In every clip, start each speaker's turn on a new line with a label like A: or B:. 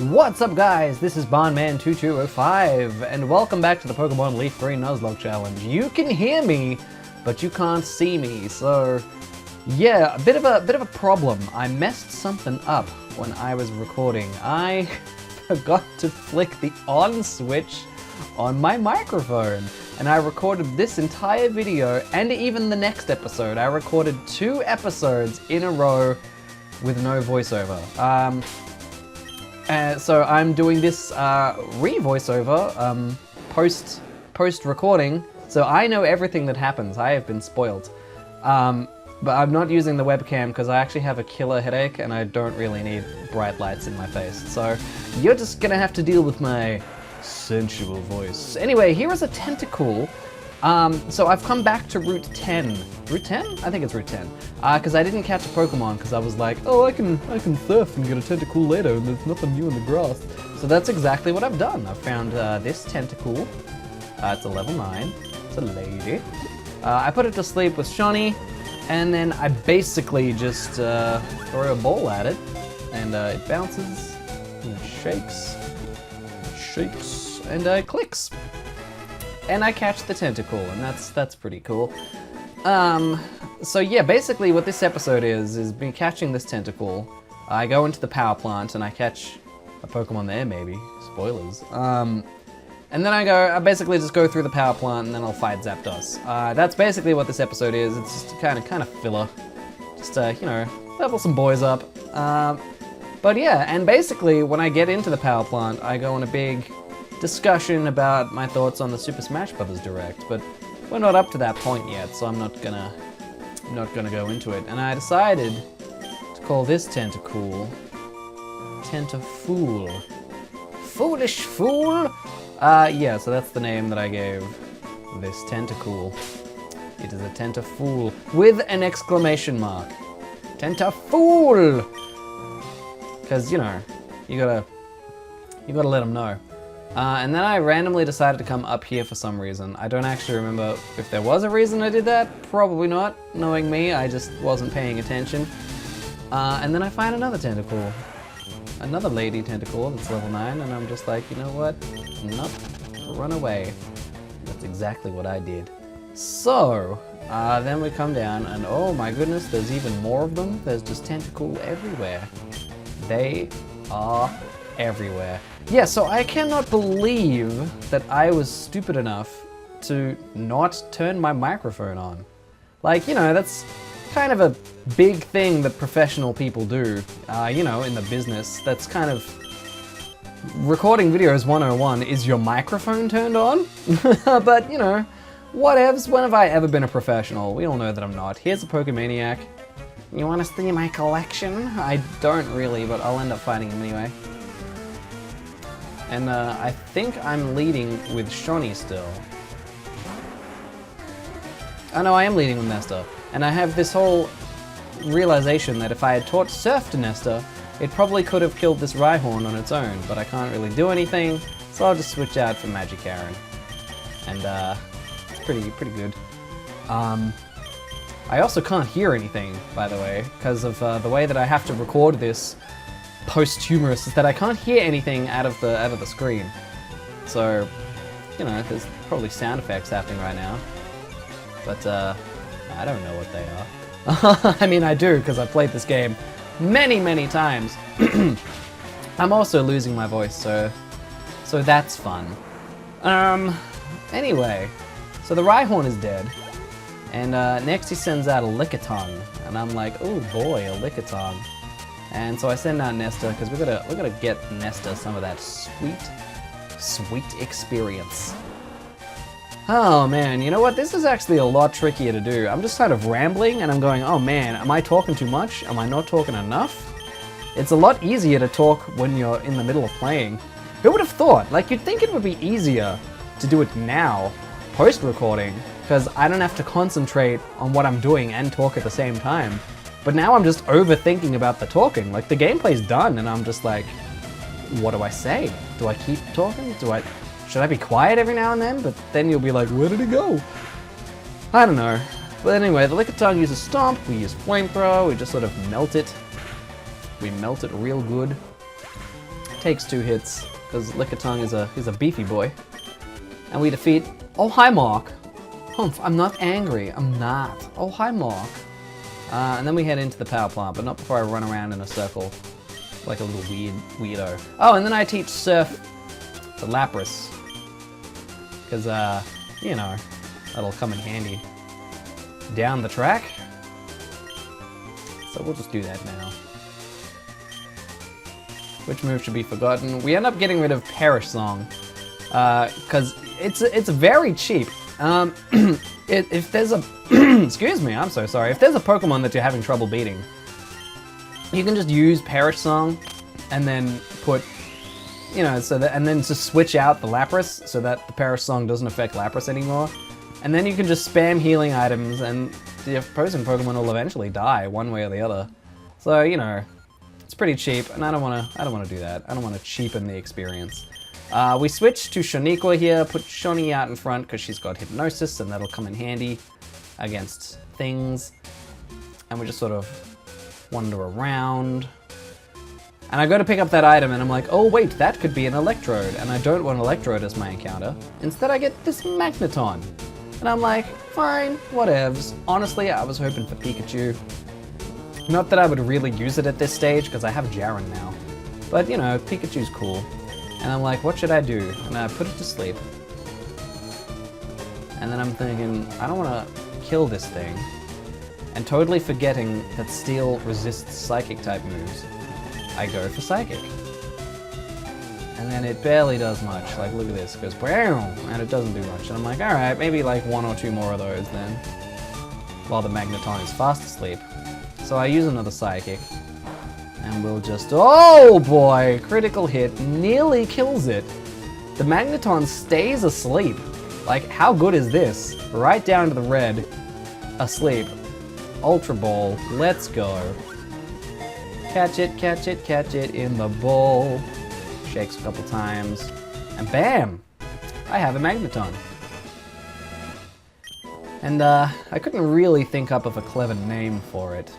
A: What's up guys, this is Barnman2205 and welcome back to the Pokemon LeafGreen Nuzlocke challenge. You can hear me, but you can't see me, so yeah, a bit of a problem. I messed something up when I was recording. I forgot to flick the on switch on my microphone, and I recorded this entire video and even the next episode. I recorded 2 episodes in a row with no voiceover. So I'm doing this re-voiceover post-recording, so I know everything that happens. I have been spoiled. But I'm not using the webcam because I actually have a killer headache and I don't really need bright lights in my face. So you're just gonna have to deal with my sensual voice. Anyway, here is a tentacle. So I've come back to Route 10. Route 10? I think it's Route 10. Because I didn't catch a Pokemon because I was like, oh, I can surf and get a tentacle later and there's nothing new in the grass. So that's exactly what I've done. I found this tentacle. It's a level 9. It's a lady. I put it to sleep with Shani, and then I basically just throw a ball at it, and it bounces, and it shakes, and it clicks. And I catch the tentacle, and that's pretty cool. So yeah, basically what this episode is me catching this tentacle. I go into the power plant and I catch a Pokemon there, maybe. Spoilers. And then I basically just go through the power plant and then I'll fight Zapdos. That's basically what this episode is. It's just kind of filler. Just you know, level some boys up. But yeah, and basically when I get into the power plant, I go on a big discussion about my thoughts on the Super Smash Bros. Direct, but we're not up to that point yet, so I'm not gonna go into it. And I decided to call this tentacle Tentafool. Foolish fool! Yeah, so that's the name that I gave this tentacle. It is a Tentafool with an exclamation mark. Tentafool! Because, you know, you gotta let them know. And then I randomly decided to come up here for some reason. I don't actually remember if there was a reason I did that. Probably not. Knowing me, I just wasn't paying attention. And then I find another tentacle. Another lady tentacle that's level 9, and I'm just like, you know what? Nope. Run away. That's exactly what I did. So, then we come down, and oh my goodness, there's even more of them. There's just tentacle everywhere. They are everywhere. Yeah, so I cannot believe that I was stupid enough to not turn my microphone on. Like, you know, that's kind of a big thing that professional people do, you know, in the business. That's kind of recording videos 101. Is your microphone turned on? But, you know, whatevs. When have I ever been a professional? We all know that I'm not. Here's a Pokemaniac. You want to see my collection? I don't really, but I'll end up fighting him anyway. And I think I'm leading with Shani still. Oh no, I am leading with Nesta. And I have this whole realization that if I had taught Surf to Nesta, it probably could have killed this Rhyhorn on its own, but I can't really do anything, so I'll just switch out for Magikarp. And it's pretty good. I also can't hear anything, by the way, because of the way that I have to record this posthumous, is that I can't hear anything out of the screen. So, you know, there's probably sound effects happening right now, but I don't know what they are. I mean, I do, because I've played this game many times. I'm also losing my voice, so that's fun. Anyway, so the Rhyhorn is dead, and next he sends out a Lickitung, and I'm like, oh boy, a Lickitung. And so I send out Nesta, because we gotta get Nesta some of that sweet experience. Oh man, you know what? This is actually a lot trickier to do. I'm just kind of rambling and I'm going, oh man, am I talking too much? Am I not talking enough? It's a lot easier to talk when you're in the middle of playing. Who would have thought? Like, you'd think it would be easier to do it now, post-recording, because I don't have to concentrate on what I'm doing and talk at the same time. But now I'm just overthinking about the talking. Like, the gameplay's done and I'm just like, what do I say? Do I keep talking? Should I be quiet every now and then? But then you'll be like, where did it go? I don't know. But anyway, the Lickitung uses Stomp, we use Flamethrower, we just sort of melt it. We melt it real good. takes 2 hits, because Lickitung is a beefy boy. And we defeat... Oh, hi, Mark. Humph, I'm not angry. I'm not. Oh, hi, Mark. And then we head into the power plant, but not before I run around in a circle like a little weirdo. Oh, and then I teach Surf to Lapras. Because, you know, that'll come in handy down the track. So we'll just do that now. Which move should be forgotten? We end up getting rid of Perish Song. Because it's very cheap. If there's a... excuse me, I'm so sorry. If there's a Pokemon that you're having trouble beating, you can just use Perish Song and then put, you know, so that, and then just switch out the Lapras so that the Perish Song doesn't affect Lapras anymore. And then you can just spam healing items and the opposing Pokemon will eventually die one way or the other. So, you know, it's pretty cheap and I don't want to do that. I don't want to cheapen the experience. We switch to Shaniqua here, put Shani out in front because she's got Hypnosis and that'll come in handy against things. And we just sort of wander around. And I go to pick up that item and I'm like, oh wait, that could be an Electrode. And I don't want Electrode as my encounter. Instead I get this Magneton. And I'm like, fine, whatevs. Honestly, I was hoping for Pikachu. Not that I would really use it at this stage because I have Jaren now. But you know, Pikachu's cool. And I'm like, what should I do? And I put it to sleep. And then I'm thinking, I don't want to kill this thing. And totally forgetting that Steel resists Psychic type moves, I go for Psychic. And then it barely does much. Like, look at this. It goes, BAM! And it doesn't do much. And I'm like, alright, maybe like 1 or 2 more of those then. While the Magneton is fast asleep. So I use another Psychic. And we'll just, oh boy, critical hit, nearly kills it. The Magneton stays asleep. Like, how good is this? Right down to the red, asleep. Ultra Ball, let's go. Catch it, catch it, catch it in the bowl. Shakes a couple times, and bam! I have a Magneton. And I couldn't really think up of a clever name for it.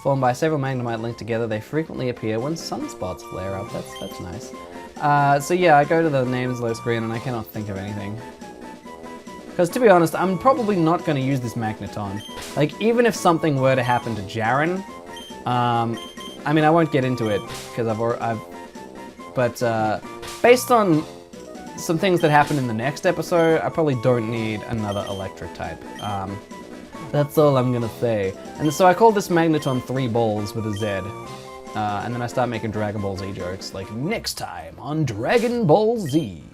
A: Formed by several Magnemite linked together, they frequently appear when sunspots flare up. That's nice. So yeah, I go to the names list screen and I cannot think of anything. Because to be honest, I'm probably not going to use this Magneton. Like, even if something were to happen to Jaren, I mean, I won't get into it because but based on some things that happen in the next episode, I probably don't need another electric type. That's all I'm gonna say. And so I call this Magneton 3 Balls with a Z. And then I start making Dragon Ball Z jokes, like, next time on Dragon Ball Z,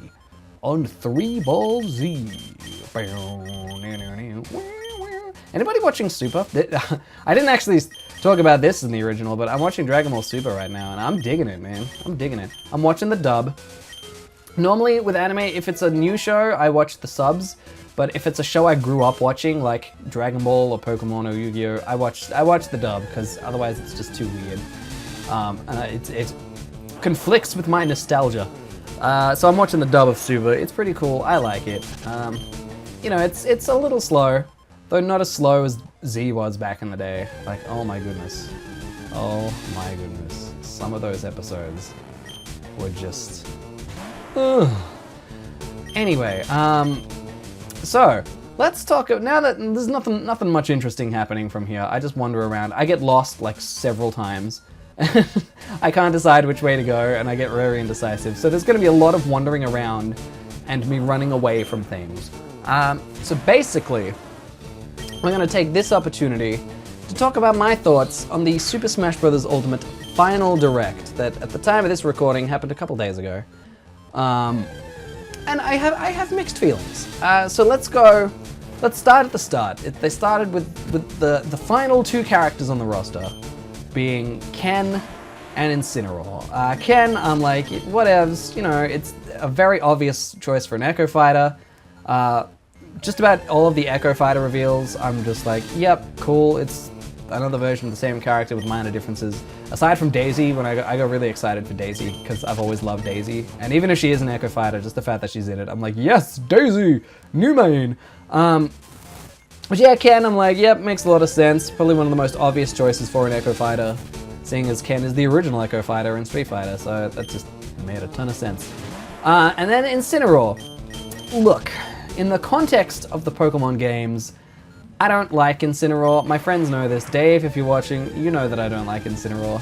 A: on 3 Ball Z. Anybody watching Super? I didn't actually talk about this in the original, but I'm watching Dragon Ball Super right now, and I'm digging it, man. I'm digging it. I'm watching the dub. Normally, with anime, if it's a new show, I watch the subs. But if it's a show I grew up watching, like Dragon Ball or Pokemon or Yu-Gi-Oh, I watch the dub, because otherwise it's just too weird. And it conflicts with my nostalgia. So I'm watching the dub of Super. It's pretty cool. I like it. You know, it's a little slow, though not as slow as Z was back in the day. Like, oh my goodness. Oh my goodness. Some of those episodes were just... Anyway, so, let's talk, now that there's nothing much interesting happening from here, I just wander around. I get lost like several times. I can't decide which way to go and I get very indecisive. So there's gonna be a lot of wandering around and me running away from things. So basically, we're gonna take this opportunity to talk about my thoughts on the Super Smash Bros. Ultimate Final Direct that at the time of this recording happened a couple days ago. And I have mixed feelings. So let's start at the start. They started with the final 2 characters on the roster, being Ken and Incineroar. Ken, I'm like, whatevs, you know, it's a very obvious choice for an Echo Fighter. Just about all of the Echo Fighter reveals, I'm just like, yep, cool, it's another version of the same character with minor differences. Aside from Daisy, when I go really excited for Daisy, because I've always loved Daisy. And even if she is an Echo Fighter, just the fact that she's in it, I'm like, yes, Daisy, new main. But yeah, Ken, I'm like, yep, makes a lot of sense. Probably one of the most obvious choices for an Echo Fighter. seeing as Ken is the original Echo Fighter in Street Fighter, so that just made a ton of sense. And then Incineroar. Look, in the context of the Pokemon games, I don't like Incineroar. My friends know this. Dave, if you're watching, you know that I don't like Incineroar.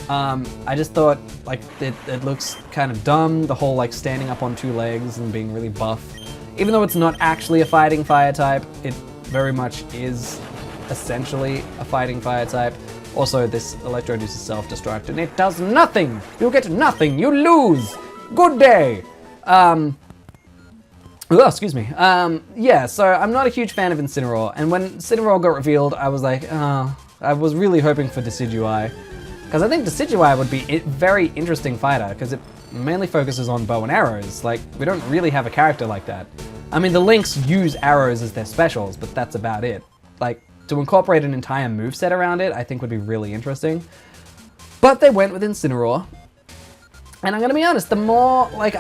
A: I just thought, like, it looks kind of dumb, the whole, like, standing up on two legs and being really buff. Even though it's not actually a fighting fire type, it very much is essentially a fighting fire type. Also, this Electrode uses self-destruct, and it does nothing! You get nothing! You lose! Good day! Excuse me. Yeah, so I'm not a huge fan of Incineroar, and when Incineroar got revealed, I was like, I was really hoping for Decidueye. Because I think Decidueye would be a very interesting fighter, because it mainly focuses on bow and arrows. Like, we don't really have a character like that. I mean, the Lynx use arrows as their specials, but that's about it. Like, to incorporate an entire moveset around it, I think would be really interesting. But they went with Incineroar. And I'm gonna be honest, the more, like,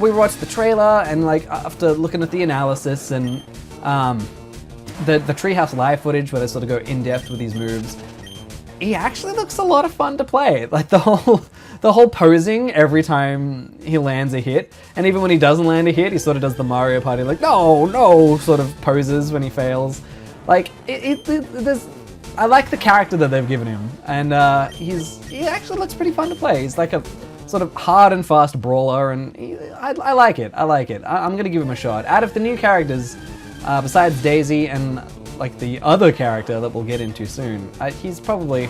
A: we watched the trailer, and, like, after looking at the analysis and the Treehouse Live footage where they sort of go in-depth with these moves, he actually looks a lot of fun to play. Like, the whole posing every time he lands a hit, and even when he doesn't land a hit, he sort of does the Mario Party, like, no, sort of poses when he fails. Like, I like the character that they've given him, and he actually looks pretty fun to play. He's like a sort of hard and fast brawler, and I like it. I'm gonna give him a shot. Out of the new characters, besides Daisy and like the other character that we'll get into soon, he's probably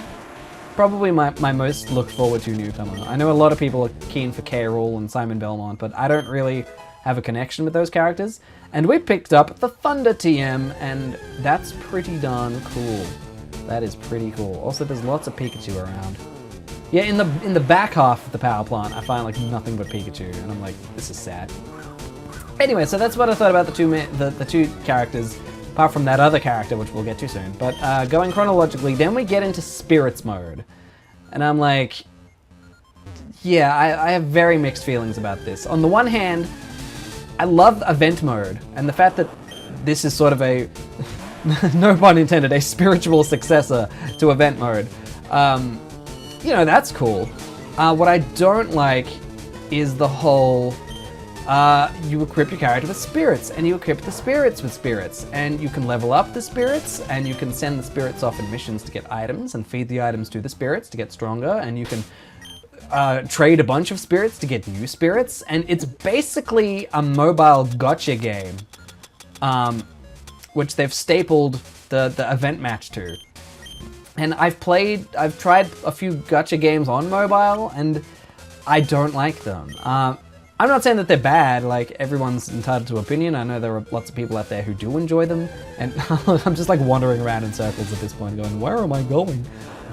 A: my most looked forward to newcomer. I know a lot of people are keen for K. Rool and Simon Belmont, but I don't really have a connection with those characters. And we picked up the Thunder TM, and that's pretty darn cool. That is pretty cool. Also, there's lots of Pikachu around. Yeah, in the back half of the power plant, I find like nothing but Pikachu, and I'm like, this is sad. Anyway, so that's what I thought about the two characters, apart from that other character, which we'll get to soon. But going chronologically, then we get into Spirits mode, and I'm like, yeah, I have very mixed feelings about this. On the one hand, I love event mode, and the fact that this is sort of a, no pun intended, a spiritual successor to event mode. You know, that's cool. What I don't like is the whole, you equip your character with spirits, and you equip the spirits with spirits, and you can level up the spirits, and you can send the spirits off in missions to get items, and feed the items to the spirits to get stronger, and you can trade a bunch of spirits to get new spirits, and it's basically a mobile gotcha game, which they've stapled the event match to. And I've tried a few gacha games on mobile, and I don't like them. I'm not saying that they're bad, like, everyone's entitled to opinion. I know there are lots of people out there who do enjoy them, and I'm just like wandering around in circles at this point going, where am I going?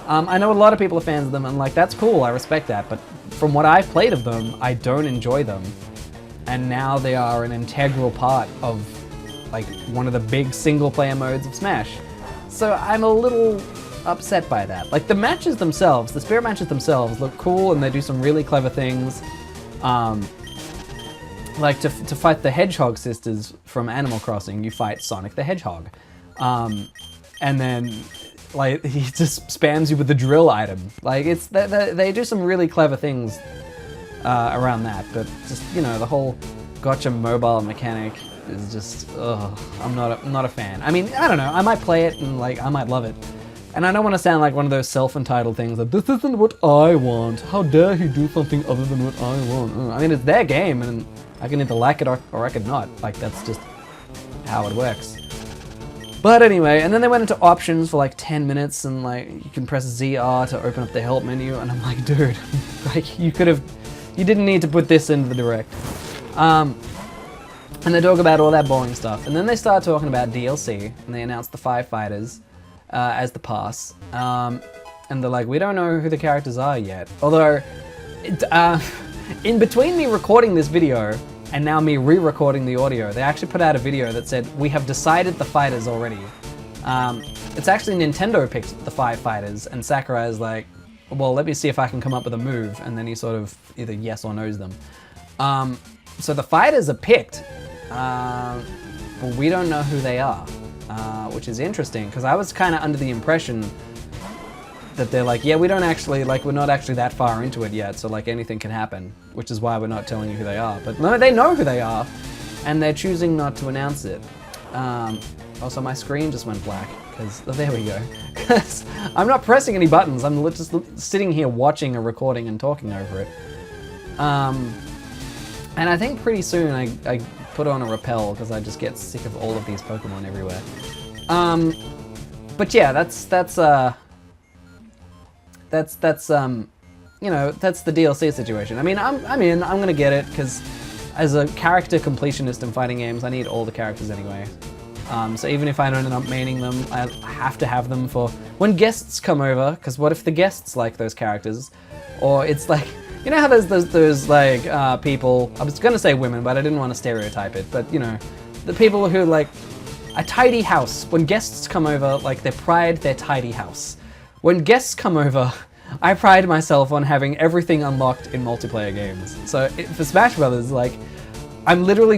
A: I know a lot of people are fans of them, and like, that's cool, I respect that, but from what I've played of them, I don't enjoy them. And now they are an integral part of, like, one of the big single-player modes of Smash. So I'm a little upset by that. Like, the matches themselves, the spirit matches themselves look cool, and they do some really clever things. Like, to fight the Hedgehog sisters from Animal Crossing, you fight Sonic the Hedgehog. And then, like, he just spams you with the drill item. Like, they do some really clever things around that, but just, you know, the whole gotcha mobile mechanic is just, ugh, I'm not a fan. I mean, I don't know, I might play it and, like, I might love it. And I don't want to sound like one of those self-entitled things that this isn't what I want. How dare he do something other than what I want? I mean, it's their game, and I can either like it or I could not. Like, that's just how it works. But anyway, and then they went into options for like 10 minutes, and like, you can press ZR to open up the help menu, and I'm like, dude, like, you didn't need to put this into the direct. And they talk about all that boring stuff. And then they start talking about DLC, and they announced the 5 fighters as the pass. And they're like, we don't know who the characters are yet. Although, in between me recording this video and now me re-recording the audio, they actually put out a video that said, we have decided the fighters already. It's actually Nintendo picked the 5 fighters, and Sakurai's like, well, let me see if I can come up with a move, and then he sort of either yes or no's them. So the fighters are picked, but we don't know who they are, which is interesting, because I was kind of under the impression that they're like, yeah, we don't actually, like, we're not actually that far into it yet, so like anything can happen, which is why we're not telling you who they are. But no, they know who they are, and they're choosing not to announce it. Also, my screen just went black, because, oh, there we go. Because I'm not pressing any buttons, I'm just sitting here watching a recording and talking over it. And I think pretty soon I put on a repel, because I just get sick of all of these Pokemon everywhere. But yeah, that's you know, that's the DLC situation. I mean, I'm in, I'm gonna get it, because as a character completionist in fighting games, I need all the characters anyway. So even if I don't end up maining them, I have to have them for when guests come over, because what if the guests like those characters? Or it's like, you know how there's those like people, I was gonna say women, but I didn't want to stereotype it, but you know, the people who like a tidy house. When guests come over, like they pride their tidy house. When guests come over, I pride myself on having everything unlocked in multiplayer games. So for Smash Brothers, like, I'm literally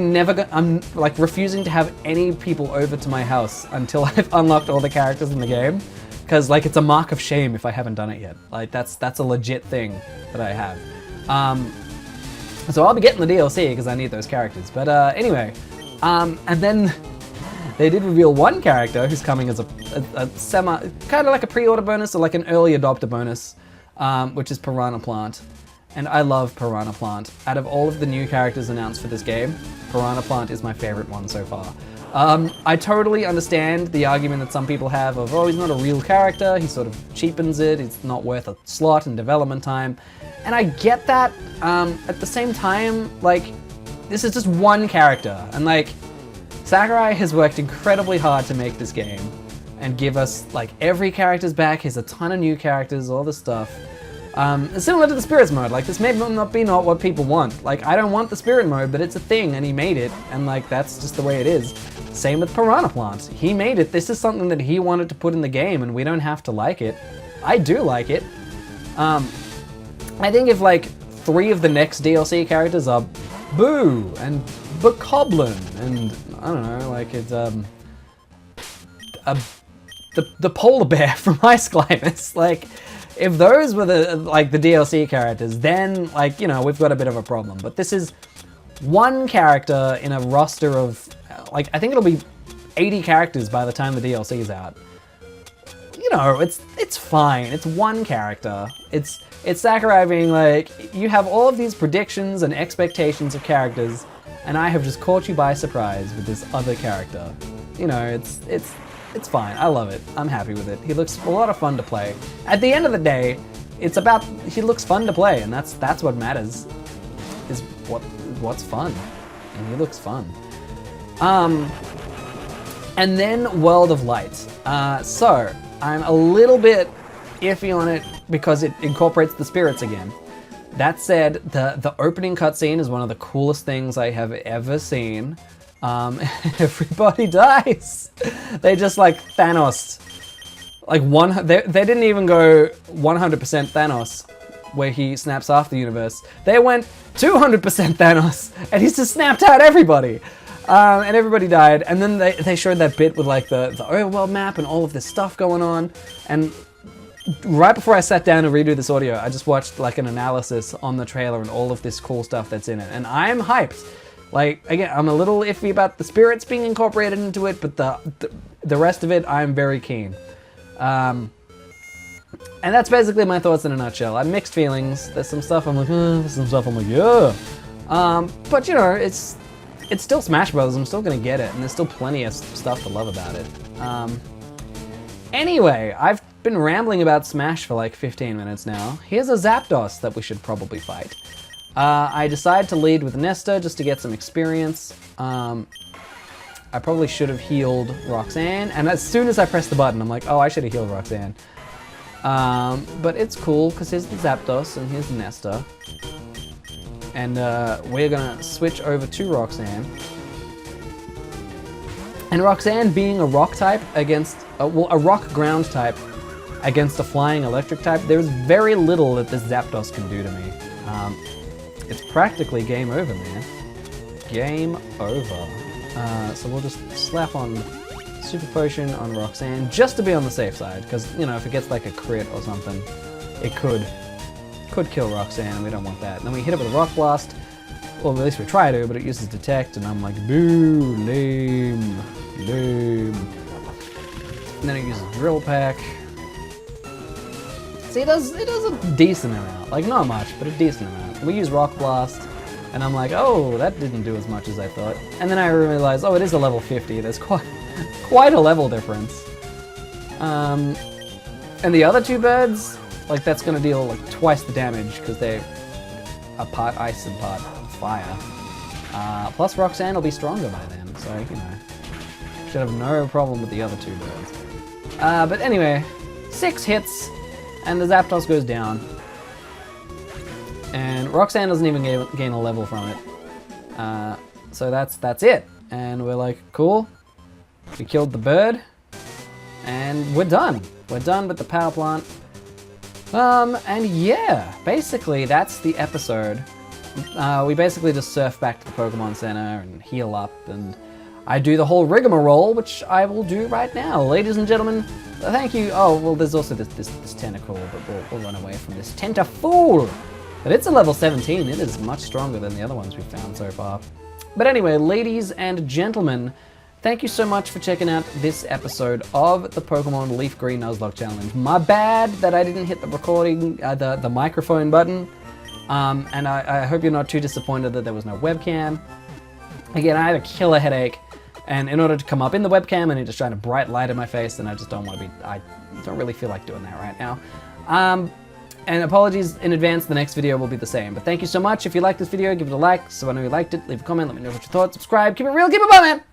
A: I'm like refusing to have any people over to my house until I've unlocked all the characters in the game. Because like it's a mark of shame if I haven't done it yet. Like that's a legit thing that I have. So I'll be getting the DLC because I need those characters. But anyway, and then they did reveal one character who's coming as a kind of like a pre-order bonus or like an early adopter bonus, which is Piranha Plant. And I love Piranha Plant. Out of all of the new characters announced for this game, Piranha Plant is my favorite one so far. I totally understand the argument that some people have of, oh, he's not a real character, he sort of cheapens it, it's not worth a slot and development time. And I get that. At the same time, like, this is just one character. And like, Sakurai has worked incredibly hard to make this game and give us like every character's back, here's a ton of new characters, all this stuff. It's similar to the Spirits mode, like this may not be what people want. Like I don't want the Spirit mode, but it's a thing and he made it, and like that's just the way it is. Same with Piranha Plant. He made it, this is something that he wanted to put in the game and we don't have to like it. I do like it. I think if like 3 of the next DLC characters are Boo and Bokoblin and I don't know, like it's the polar bear from Ice Climbers, like if those were the DLC characters, then like, you know, we've got a bit of a problem. But this is one character in a roster of like, I think it'll be 80 characters by the time the DLC is out. You know, it's fine. It's one character. It's Sakurai being like, you have all of these predictions and expectations of characters, and I have just caught you by surprise with this other character. You know, it's fine. I love it. I'm happy with it. He looks a lot of fun to play. At the end of the day, it's about he looks fun to play, and that's what matters. Is what's fun, and he looks fun. And then World of Light. So I'm a little bit iffy on it because it incorporates the spirits again. That said, the opening cutscene is one of the coolest things I have ever seen. Everybody dies. They just like Thanos. Like they didn't even go 100% Thanos, where he snaps off the universe. They went 200% Thanos, and he's just snapped out everybody. And everybody died. And then they showed that bit with like the overworld map and all of this stuff going on. And right before I sat down to redo this audio, I just watched like an analysis on the trailer and all of this cool stuff that's in it. And I'm hyped. Like, again, I'm a little iffy about the spirits being incorporated into it, but the rest of it, I'm very keen. And that's basically my thoughts in a nutshell. I have mixed feelings. There's some stuff I'm like, there's some stuff I'm like, yeah. But you know, it's still Smash Brothers. I'm still gonna get it, and there's still plenty of stuff to love about it. Anyway, I've been rambling about Smash for like 15 minutes now. Here's a Zapdos that we should probably fight. I decided to lead with Nesta just to get some experience. I probably should have healed Roxanne, and as soon as I pressed the button, I'm like, oh, I should have healed Roxanne. But it's cool, because here's the Zapdos, and here's Nesta. And we're gonna switch over to Roxanne. And Roxanne being a rock type against, a rock ground type against a flying electric type, there's very little that this Zapdos can do to me. It's practically game over, man. Game over. So we'll just slap on Super Potion on Roxanne, just to be on the safe side, because, you know, if it gets like a crit or something, it could kill Roxanne, and we don't want that. And then we hit it with a Rock Blast, well, at least we try to, but it uses Detect, and I'm like, boo, lame. And then it uses Drill Peck. See, it does a decent amount, like not much, but a decent amount. We use Rock Blast, and I'm like, oh, that didn't do as much as I thought. And then I realized, oh, it is a level 50, there's quite a level difference. And the other two birds, like that's gonna deal like twice the damage, because they are part ice and part fire. Plus Roxanne will be stronger by then, so, you know, should have no problem with the other two birds. But anyway, 6 hits, and the Zapdos goes down. And Roxanne doesn't even gain a level from it. So that's it. And we're like, cool. We killed the bird. And we're done. We're done with the power plant. And yeah, basically that's the episode. We basically just surf back to the Pokemon Center and heal up, and I do the whole rigmarole, which I will do right now. Ladies and gentlemen, thank you. Oh, well, there's also this tentacle, but we'll run away from this Tentafool. But it's a level 17. It is much stronger than the other ones we've found so far. But anyway, ladies and gentlemen, thank you so much for checking out this episode of the Pokemon LeafGreen Nuzlocke Challenge. My bad that I didn't hit the recording, the microphone button. And I hope you're not too disappointed that there was no webcam. Again, I had a killer headache, and in order to come up in the webcam, I need to shine a bright light in my face, and I just don't want to be, I don't really feel like doing that right now. And apologies in advance, the next video will be the same. But thank you so much. If you liked this video, give it a like, so I know you liked it. Leave a comment, let me know what you thought. Subscribe, keep it real, keep it Barnman!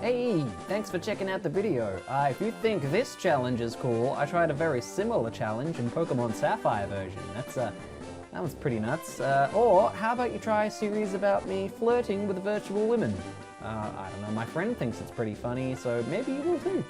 A: Hey, thanks for checking out the video. If you think this challenge is cool, I tried a very similar challenge in Pokemon Sapphire version. That was pretty nuts. Or how about you try a series about me flirting with virtual women? I don't know, my friend thinks it's pretty funny, so maybe you will too.